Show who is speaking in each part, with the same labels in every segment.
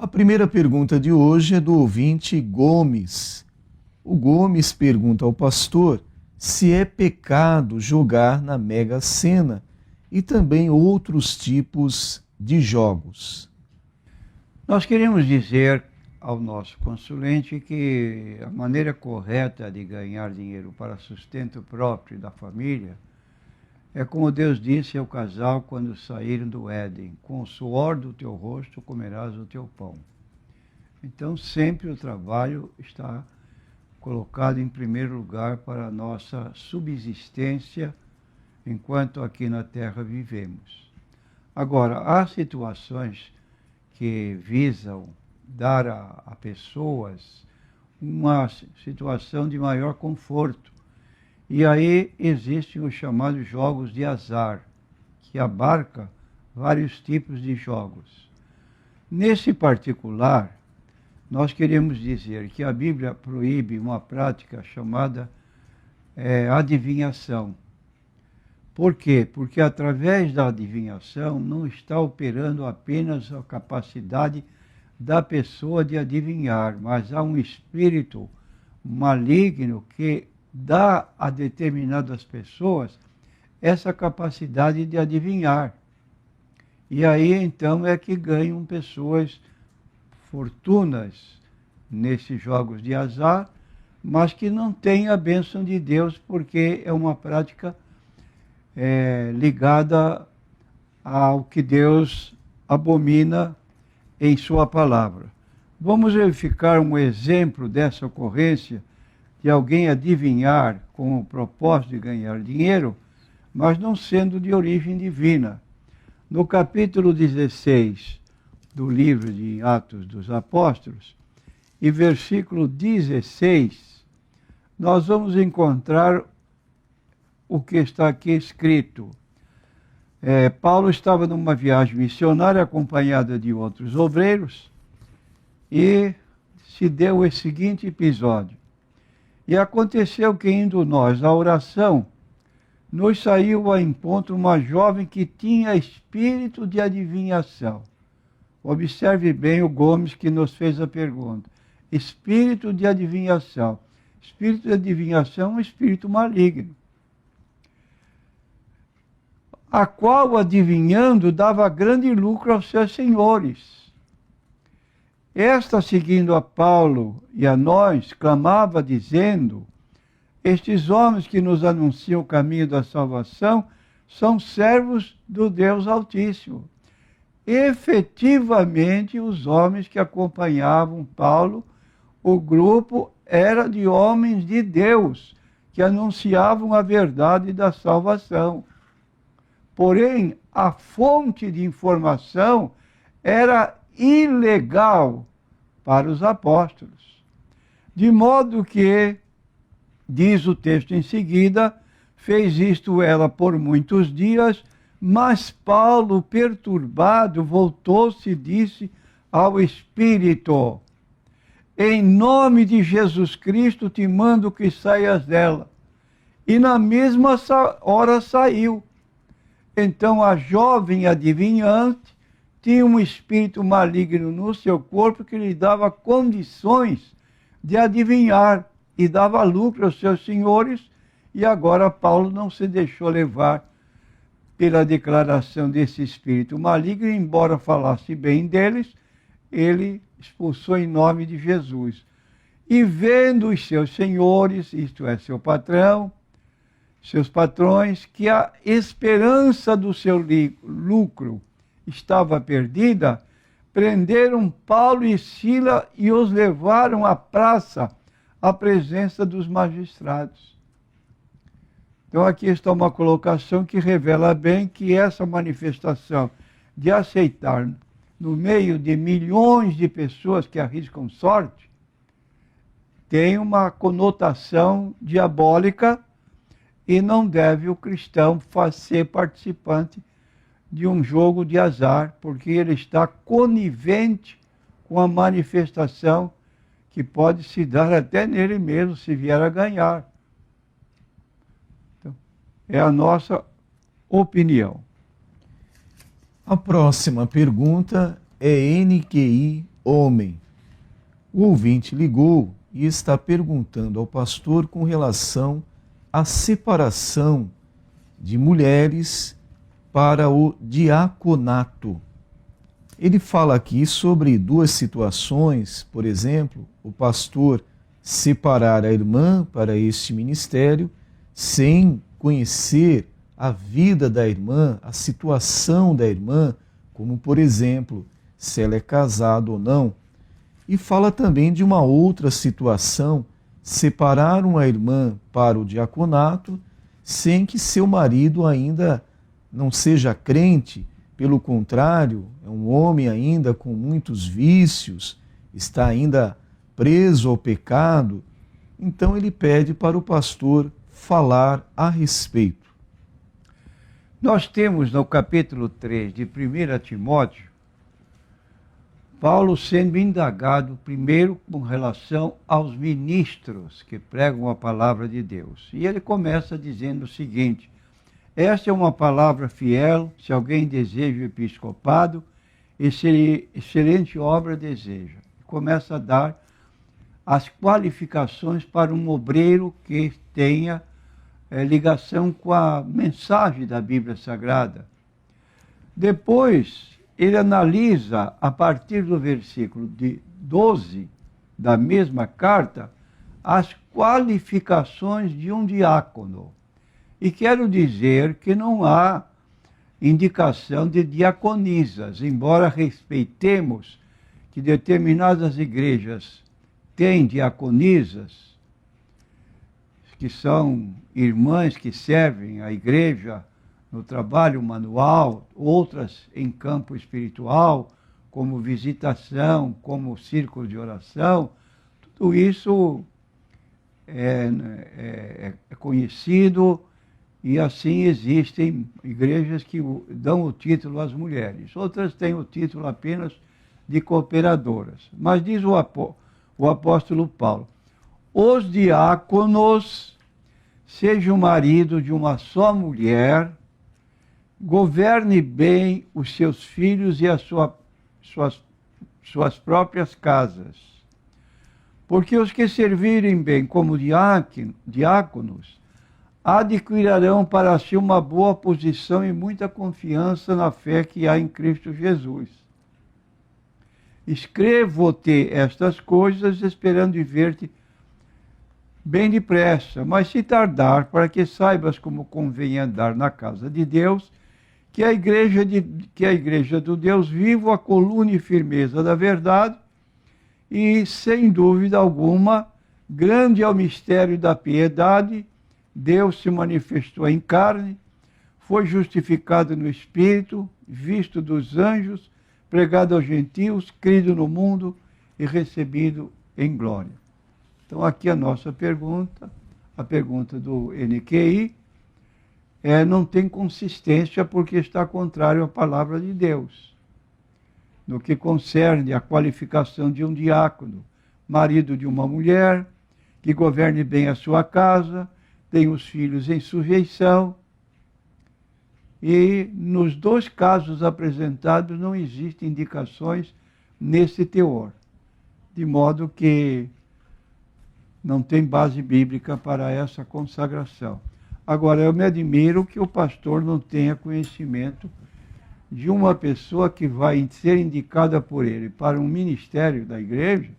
Speaker 1: A primeira pergunta de hoje é do ouvinte Gomes. O Gomes pergunta ao pastor se é pecado jogar na Mega Sena e também outros tipos de jogos.
Speaker 2: Nós queremos dizer ao nosso consulente que a maneira correta de ganhar dinheiro para sustento próprio da família é como Deus disse ao casal quando saíram do Éden: com o suor do teu rosto comerás o teu pão. Então sempre o trabalho está colocado em primeiro lugar para a nossa subsistência enquanto aqui na terra vivemos. Agora, há situações que visam dar a pessoas uma situação de maior conforto. E aí existem os chamados jogos de azar, que abarca vários tipos de jogos. Nesse particular, nós queremos dizer que a Bíblia proíbe uma prática chamada adivinhação. Por quê? Porque através da adivinhação não está operando apenas a capacidade da pessoa de adivinhar, mas há um espírito maligno que dá a determinadas pessoas essa capacidade de adivinhar. E aí então é que ganham pessoas fortunas nesses jogos de azar, mas que não têm a bênção de Deus, porque é uma prática ligada ao que Deus abomina em sua palavra. Vamos verificar um exemplo dessa ocorrência de alguém adivinhar com o propósito de ganhar dinheiro, mas não sendo de origem divina. No capítulo 16 do livro de Atos dos Apóstolos, e versículo 16, nós vamos encontrar o que está aqui escrito. Paulo estava numa viagem missionária acompanhada de outros obreiros e se deu esse seguinte episódio. E aconteceu que, indo nós à oração, nos saiu ao encontro uma jovem que tinha espírito de adivinhação. Observe bem o Gomes que nos fez a pergunta. Espírito de adivinhação. Espírito de adivinhação é um espírito maligno, a qual, adivinhando, dava grande lucro aos seus senhores. Esta, seguindo a Paulo e a nós, clamava, dizendo: estes homens que nos anunciam o caminho da salvação são servos do Deus Altíssimo. Efetivamente, os homens que acompanhavam Paulo, o grupo era de homens de Deus, que anunciavam a verdade da salvação. Porém, a fonte de informação era ilegal para os apóstolos. De modo que, diz o texto em seguida, fez isto ela por muitos dias, mas Paulo, perturbado, voltou-se e disse ao Espírito: em nome de Jesus Cristo te mando que saias dela. E na mesma hora saiu. Então a jovem adivinhante tinha um espírito maligno no seu corpo que lhe dava condições de adivinhar e dava lucro aos seus senhores, e agora Paulo não se deixou levar pela declaração desse espírito maligno, embora falasse bem deles, ele expulsou em nome de Jesus. E vendo os seus senhores, isto é, seu patrão, seus patrões, que a esperança do seu lucro estava perdida, prenderam Paulo e Sila e os levaram à praça, à presença dos magistrados. Então aqui está uma colocação que revela bem que essa manifestação de aceitar no meio de milhões de pessoas que arriscam sorte tem uma conotação diabólica, e não deve o cristão ser participante de um jogo de azar, porque ele está conivente com a manifestação que pode se dar até nele mesmo, se vier a ganhar. Então, é a nossa opinião.
Speaker 1: A próxima pergunta é NQI homem. O ouvinte ligou e está perguntando ao pastor com relação à separação de mulheres para o diaconato. Ele fala aqui sobre duas situações, por exemplo, o pastor separar a irmã para este ministério sem conhecer a vida da irmã, a situação da irmã, como por exemplo, se ela é casada ou não. E fala também de uma outra situação, separar uma irmã para o diaconato sem que seu marido ainda não seja crente, pelo contrário, é um homem ainda com muitos vícios, está ainda preso ao pecado. Então ele pede para o pastor falar a respeito.
Speaker 2: Nós temos no capítulo 3 de 1 Timóteo, Paulo sendo indagado primeiro com relação aos ministros que pregam a palavra de Deus. E ele começa dizendo o seguinte: esta é uma palavra fiel, se alguém deseja o episcopado, excelente obra deseja. Começa a dar as qualificações para um obreiro que tenha ligação com a mensagem da Bíblia Sagrada. Depois, ele analisa, a partir do versículo 12 da mesma carta, as qualificações de um diácono. E quero dizer que não há indicação de diaconisas, embora respeitemos que determinadas igrejas têm diaconisas, que são irmãs que servem a igreja no trabalho manual, outras em campo espiritual, como visitação, como círculo de oração. Tudo isso é conhecido, e assim existem igrejas que dão o título às mulheres. Outras têm o título apenas de cooperadoras. Mas diz o apóstolo Paulo: os diáconos, seja o marido de uma só mulher, governe bem os seus filhos e as suas próprias casas. Porque os que servirem bem como diáconos adquirirão para si uma boa posição e muita confiança na fé que há em Cristo Jesus. Escrevo-te estas coisas, esperando ver-te bem depressa, mas se tardar, para que saibas como convém andar na casa de Deus, que a igreja do Deus vivo, a coluna e firmeza da verdade, e, sem dúvida alguma, grande é o mistério da piedade. Deus se manifestou em carne, foi justificado no Espírito, visto dos anjos, pregado aos gentios, crido no mundo e recebido em glória. Então, aqui a nossa pergunta, a pergunta do NQI, não tem consistência porque está contrário à palavra de Deus. No que concerne a qualificação de um diácono, marido de uma mulher, que governe bem a sua casa, tenha os filhos em sujeição. E nos dois casos apresentados não existem indicações nesse teor, de modo que não tem base bíblica para essa consagração. Agora, eu me admiro que o pastor não tenha conhecimento de uma pessoa que vai ser indicada por ele para um ministério da igreja,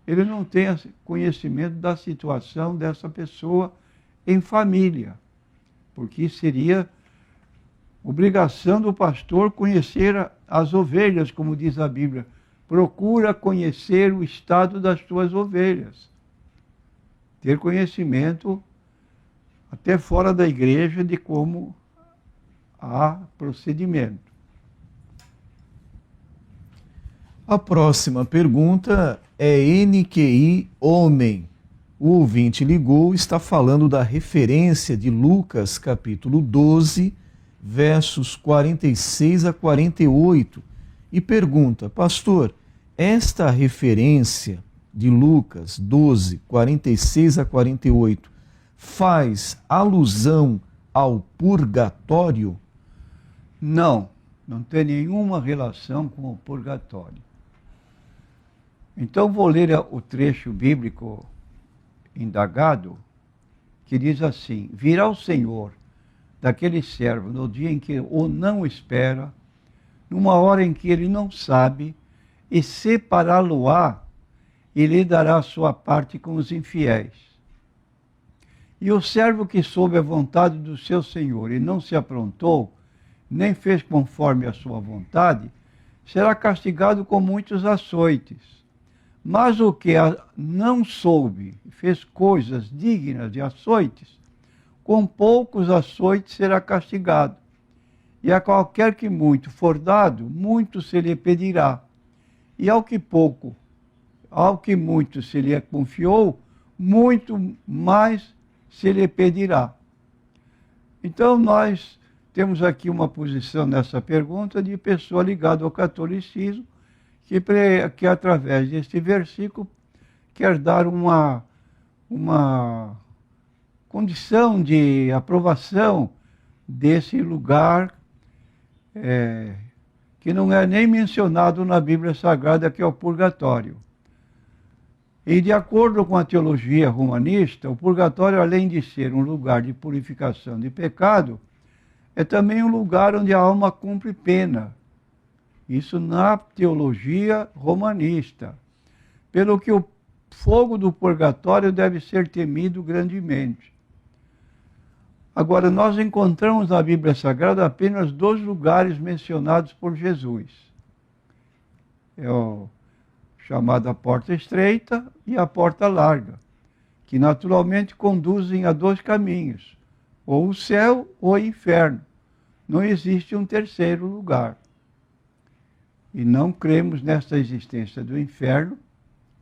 Speaker 2: ele não tenha conhecimento da situação dessa pessoa em família, porque seria obrigação do pastor conhecer as ovelhas, como diz a Bíblia. Procura conhecer o estado das tuas ovelhas. Ter conhecimento até fora da igreja de como há procedimento.
Speaker 1: A próxima pergunta é NQI homem. O ouvinte ligou, está falando da referência de Lucas, capítulo 12, versos 46 a 48, e pergunta: pastor, esta referência de Lucas 12, 46 a 48, faz alusão ao purgatório?
Speaker 2: Não, não tem nenhuma relação com o purgatório. Então vou ler o trecho bíblico indagado, que diz assim: virá o Senhor daquele servo no dia em que o não espera, numa hora em que ele não sabe, e separá-lo-á, e lhe dará a sua parte com os infiéis. E o servo que soube a vontade do seu senhor e não se aprontou, nem fez conforme a sua vontade, será castigado com muitos açoites. Mas o que não soube, fez coisas dignas de açoites, com poucos açoites será castigado. E a qualquer que muito for dado, muito se lhe pedirá. E ao que muito se lhe confiou, muito mais se lhe pedirá. Então nós temos aqui uma posição nessa pergunta de pessoa ligada ao catolicismo, que através deste versículo quer dar uma condição de aprovação desse lugar que não é nem mencionado na Bíblia Sagrada, que é o purgatório. E de acordo com a teologia romanista, o purgatório, além de ser um lugar de purificação de pecado, é também um lugar onde a alma cumpre pena. Isso na teologia romanista. Pelo que o fogo do purgatório deve ser temido grandemente. Agora, nós encontramos na Bíblia Sagrada apenas 2 lugares mencionados por Jesus. É o chamado a porta estreita e a porta larga, que naturalmente conduzem a 2 caminhos, ou o céu ou o inferno. Não existe um terceiro lugar. E não cremos nesta existência do inferno,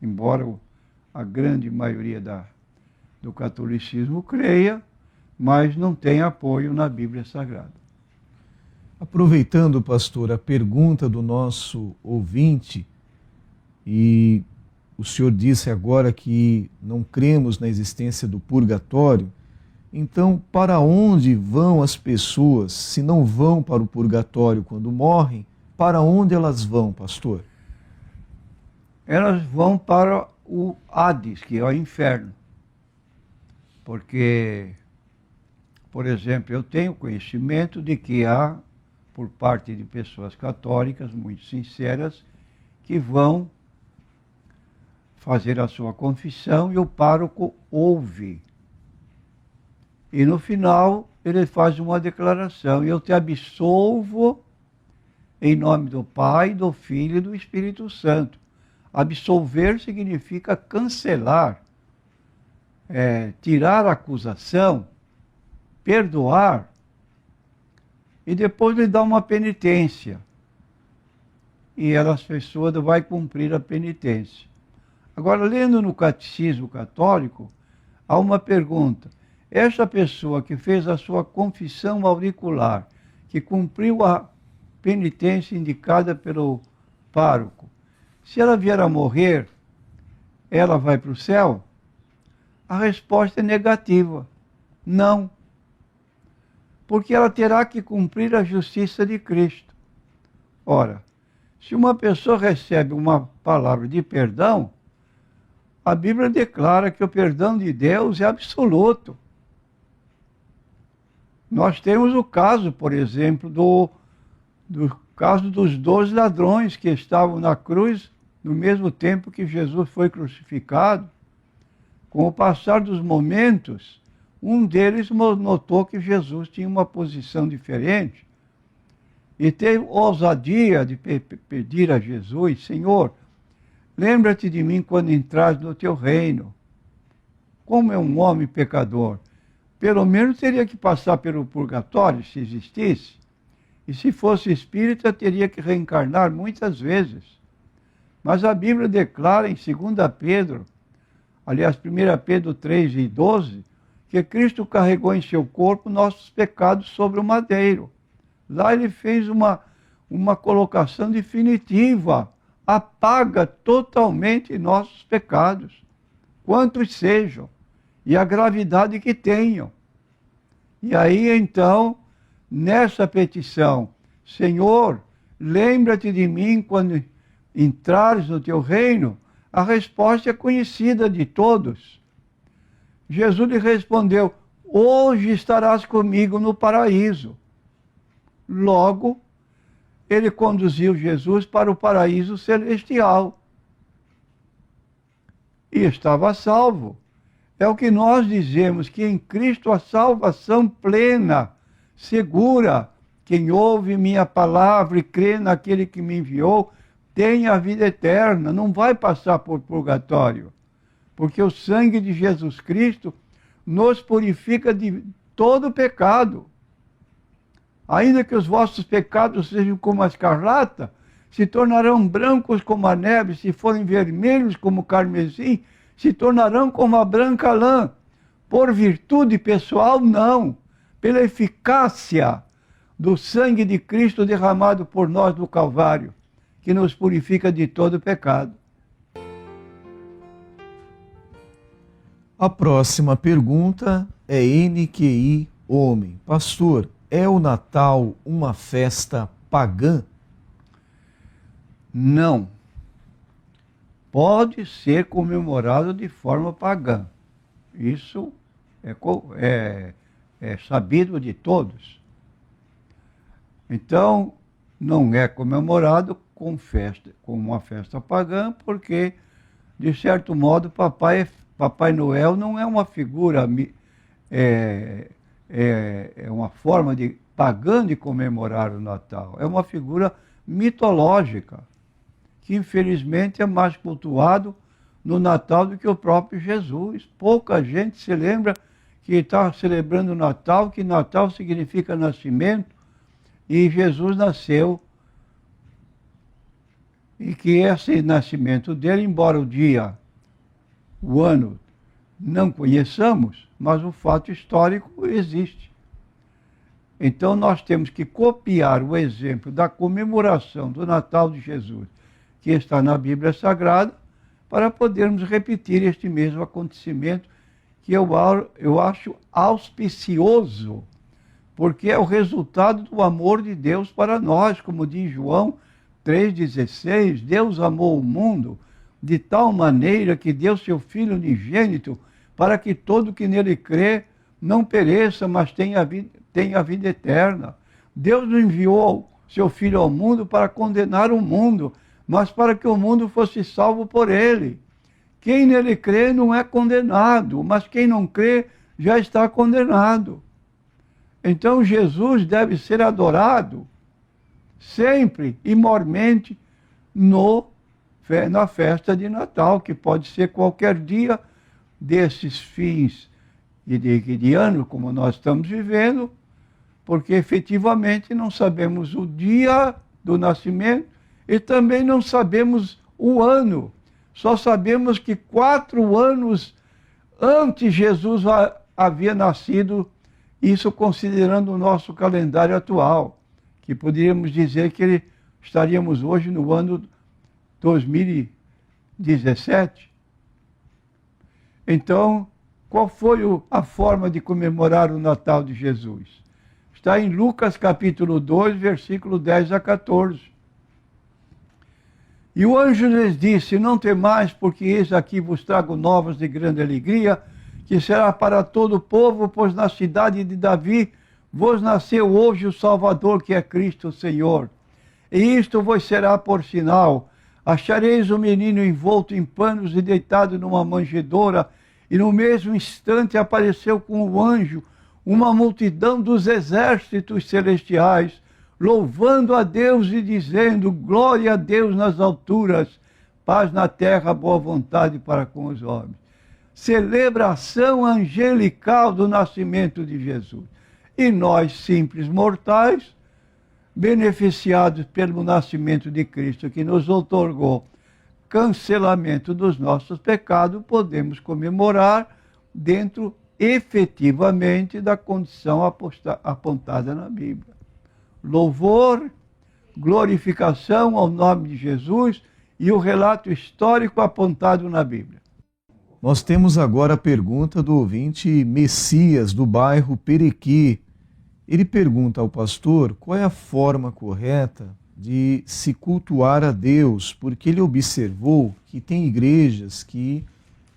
Speaker 2: embora a grande maioria do catolicismo creia, mas não tem apoio na Bíblia Sagrada.
Speaker 1: Aproveitando, pastor, a pergunta do nosso ouvinte, e o senhor disse agora que não cremos na existência do purgatório, então para onde vão as pessoas se não vão para o purgatório quando morrem? Para onde elas vão, pastor?
Speaker 2: Elas vão para o Hades, que é o inferno. Porque, por exemplo, eu tenho conhecimento de que há, por parte de pessoas católicas muito sinceras, que vão fazer a sua confissão e o pároco ouve. E no final ele faz uma declaração: eu te absolvo em nome do Pai, do Filho e do Espírito Santo. Absolver significa cancelar, tirar a acusação, perdoar, e depois lhe dá uma penitência. E as pessoas vão cumprir a penitência. Agora, lendo no Catecismo Católico, há uma pergunta: esta pessoa que fez a sua confissão auricular, que cumpriu a penitência indicada pelo pároco, se ela vier a morrer, ela vai para o céu? A resposta é negativa. Não. Porque ela terá que cumprir a justiça de Cristo. Ora, se uma pessoa recebe uma palavra de perdão, a Bíblia declara que o perdão de Deus é absoluto. Nós temos o caso, por exemplo, do caso dos 12 ladrões que estavam na cruz no mesmo tempo que Jesus foi crucificado. Com o passar dos momentos, um deles notou que Jesus tinha uma posição diferente e teve ousadia de pedir a Jesus: Senhor, lembra-te de mim quando entrares no teu reino. Como é um homem pecador, pelo menos teria que passar pelo purgatório, se existisse. E se fosse espírita, teria que reencarnar muitas vezes. Mas a Bíblia declara em 2 Pedro, aliás, 1 Pedro 3:12, que Cristo carregou em seu corpo nossos pecados sobre o madeiro. Lá ele fez uma colocação definitiva: apaga totalmente nossos pecados, quantos sejam, e a gravidade que tenham. E aí então, nessa petição: Senhor, lembra-te de mim quando entrares no teu reino, A resposta é conhecida de todos. Jesus lhe respondeu: hoje estarás comigo no paraíso. Logo, ele conduziu Jesus para o paraíso celestial. E estava salvo. É o que nós dizemos, que em Cristo a salvação plena, segura. Quem ouve minha palavra e crê naquele que me enviou, tem a vida eterna, não vai passar por purgatório. Porque o sangue de Jesus Cristo nos purifica de todo pecado. Ainda que os vossos pecados sejam como a escarlata, se tornarão brancos como a neve, se forem vermelhos como o carmesim, se tornarão como a branca lã. Por virtude pessoal, não. Pela eficácia do sangue de Cristo derramado por nós no Calvário, que nos purifica de todo pecado.
Speaker 1: A próxima pergunta é NQI Homem. Pastor, é o Natal uma festa pagã?
Speaker 2: Não. Pode ser comemorado de forma pagã. Isso é sabido de todos. Então, não é comemorado com uma festa pagã, porque, de certo modo, Papai Noel não é uma figura, é uma forma pagã de comemorar o Natal. É uma figura mitológica, que infelizmente é mais cultuado no Natal do que o próprio Jesus. Pouca gente se lembra que está celebrando o Natal, que Natal significa nascimento, e Jesus nasceu, e que esse nascimento dele, embora o ano não conheçamos, mas o fato histórico existe. Então nós temos que copiar o exemplo da comemoração do Natal de Jesus, que está na Bíblia Sagrada, para podermos repetir este mesmo acontecimento, que eu acho auspicioso, porque é o resultado do amor de Deus para nós, como diz João 3,16, Deus amou o mundo de tal maneira que deu seu Filho unigênito, para que todo que nele crê não pereça, mas tenha a vida eterna. Deus não enviou seu Filho ao mundo para condenar o mundo, mas para que o mundo fosse salvo por ele. Quem nele crê não é condenado, mas quem não crê já está condenado. Então Jesus deve ser adorado sempre e mormente na festa de Natal, que pode ser qualquer dia desses fins de ano, como nós estamos vivendo, porque efetivamente não sabemos o dia do nascimento e também não sabemos o ano. Só sabemos que 4 anos antes Jesus havia nascido, isso considerando o nosso calendário atual, que poderíamos dizer que estaríamos hoje no ano 2017. Então, qual foi a forma de comemorar o Natal de Jesus? Está em Lucas capítulo 2, versículo 10 a 14. E o anjo lhes disse: não temais, porque eis aqui vos trago novas de grande alegria, que será para todo o povo, pois na cidade de Davi vos nasceu hoje o Salvador, que é Cristo o Senhor. E isto vos será por sinal: achareis o menino envolto em panos e deitado numa manjedoura. E no mesmo instante apareceu com o anjo uma multidão dos exércitos celestiais, louvando a Deus e dizendo: glória a Deus nas alturas, paz na terra, boa vontade para com os homens. Celebração angelical do nascimento de Jesus. E nós, simples mortais, beneficiados pelo nascimento de Cristo, que nos outorgou cancelamento dos nossos pecados, podemos comemorar dentro, efetivamente, da condição apontada na Bíblia. Louvor, glorificação ao nome de Jesus e o relato histórico apontado na Bíblia.
Speaker 1: Nós temos agora a pergunta do ouvinte Messias, do bairro Perequê. Ele pergunta ao pastor qual é a forma correta de se cultuar a Deus, porque ele observou que tem igrejas que,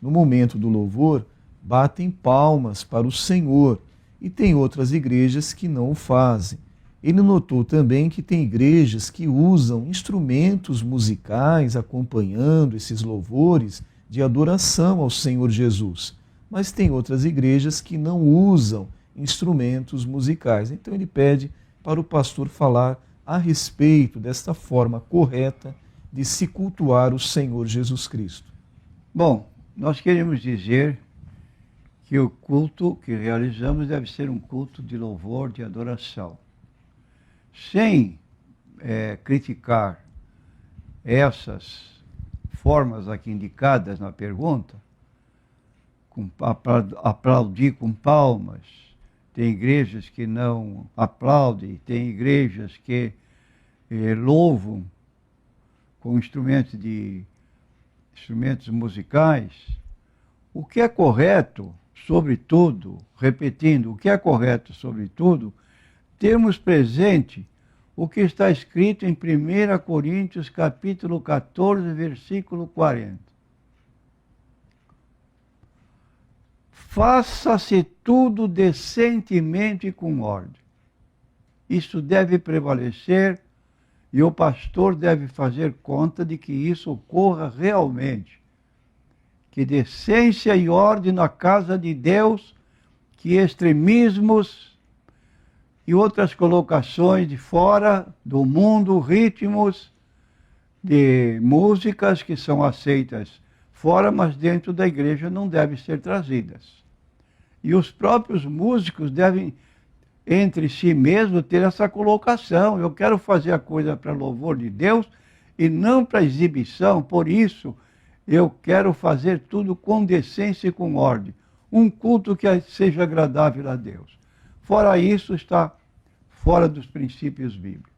Speaker 1: no momento do louvor, batem palmas para o Senhor, e tem outras igrejas que não o fazem. Ele notou também que tem igrejas que usam instrumentos musicais acompanhando esses louvores de adoração ao Senhor Jesus, mas tem outras igrejas que não usam instrumentos musicais. Então ele pede para o pastor falar a respeito desta forma correta de se cultuar o Senhor Jesus Cristo.
Speaker 2: Bom, nós queremos dizer que o culto que realizamos deve ser um culto de louvor, de adoração. Sem criticar essas formas aqui indicadas na pergunta, aplaudir com palmas, tem igrejas que não aplaudem, tem igrejas que louvam com instrumentos musicais. O que é correto, sobretudo, repetindo, o que é correto, sobretudo, temos presente o que está escrito em 1 Coríntios, capítulo 14, versículo 40. Faça-se tudo decentemente e com ordem. Isso deve prevalecer e o pastor deve fazer conta de que isso ocorra realmente. Que decência e ordem na casa de Deus, que extremismos e outras colocações de fora do mundo, ritmos de músicas que são aceitas fora, mas dentro da igreja não devem ser trazidas. E os próprios músicos devem, entre si mesmos, ter essa colocação. Eu quero fazer a coisa para louvor de Deus e não para exibição, por isso eu quero fazer tudo com decência e com ordem. Um culto que seja agradável a Deus. Fora isso, está fora dos princípios bíblicos.